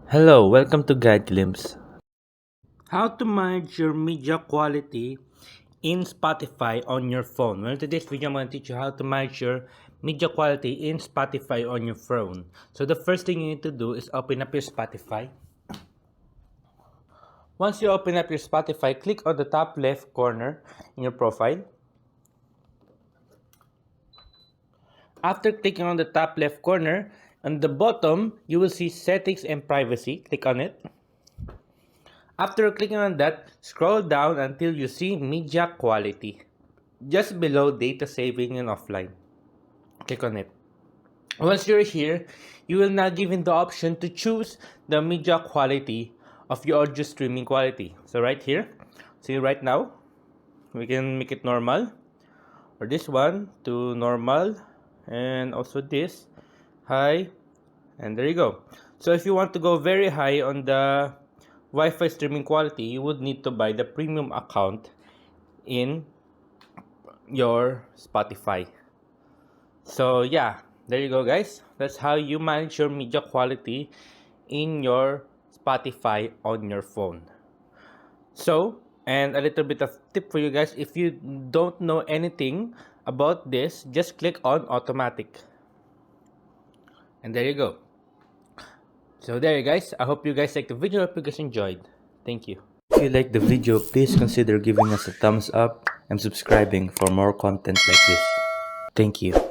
Hello, welcome to Guide Glimpse. How to manage your media quality in Spotify on your phone. Well, in today's video, I'm going to teach you how to manage your media quality in Spotify on your phone. So the first thing you need to do is open up your Spotify. Once you open up your Spotify, click on the top left corner in your profile. After clicking on the top left corner, on the bottom, you will see settings and privacy. Click on it. After clicking on that, scroll down until you see media quality. Just below data saving and offline. Click on it. Once you're here, you will now given the option to choose the media quality of your audio streaming quality. So right here, see right now, we can make it normal, or this one to normal, and also this high, and there you go. So if you want to go very high on the Wi-Fi streaming quality, you would need to buy the premium account in your Spotify. So yeah, there you go guys. That's how you manage your media quality in your Spotify on your phone. So, and a little bit of tip for you guys, if you don't know anything about this, just click on automatic. And there you go. So there you guys. I hope you guys liked the video. I hope you guys enjoyed. Thank you. If you liked the video, please consider giving us a thumbs up and subscribing for more content like this. Thank you.